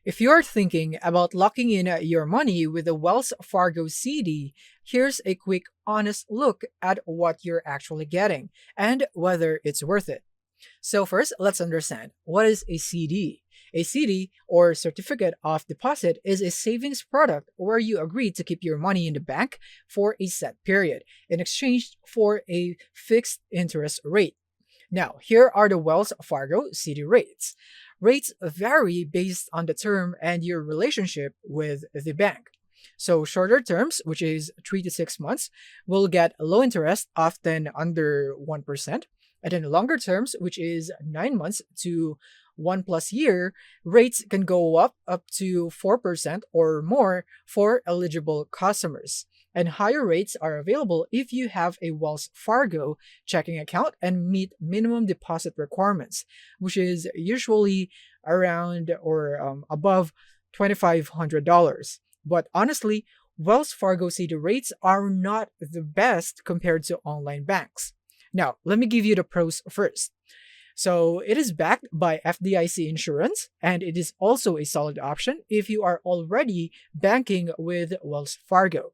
If you're thinking about locking in your money with a Wells Fargo CD, here's a quick, honest look at what you're actually getting and whether it's worth it. So, first, let's understand what is a CD. A CD, or Certificate of Deposit, is a savings product where you agree to keep your money in the bank for a set period in exchange for a fixed interest rate. Now, here are the Wells Fargo CD rates. Rates vary based on the term and your relationship with the bank. So, shorter terms, which is 3 to 6 months, will get low interest, often under 1%. And then longer terms, which is 9 months to 1 plus year, rates can go up to 4% or more for eligible customers. And higher rates are available if you have a Wells Fargo checking account and meet minimum deposit requirements, which is usually around or above $2,500. But honestly, Wells Fargo CD rates are not the best compared to online banks. Now, let me give you the pros first. So, it is backed by FDIC insurance, and it is also a solid option if you are already banking with Wells Fargo.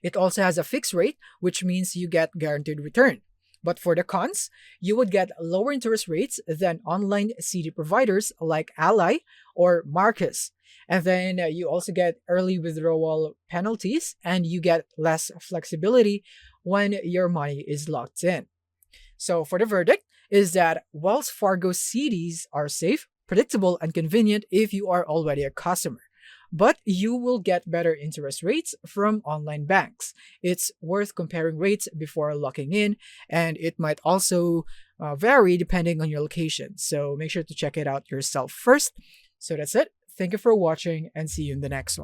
It also has a fixed rate, which means you get guaranteed return. But for the cons, you would get lower interest rates than online CD providers like Ally or Marcus. And then you also get early withdrawal penalties and you get less flexibility when your money is locked in. So for the verdict is that Wells Fargo CDs are safe, predictable, and convenient if you are already a customer. But you will get better interest rates from online banks. It's worth comparing rates before locking in, and it might also vary depending on your location. So make sure to check it out yourself first. So that's it. Thank you for watching and see you in the next one.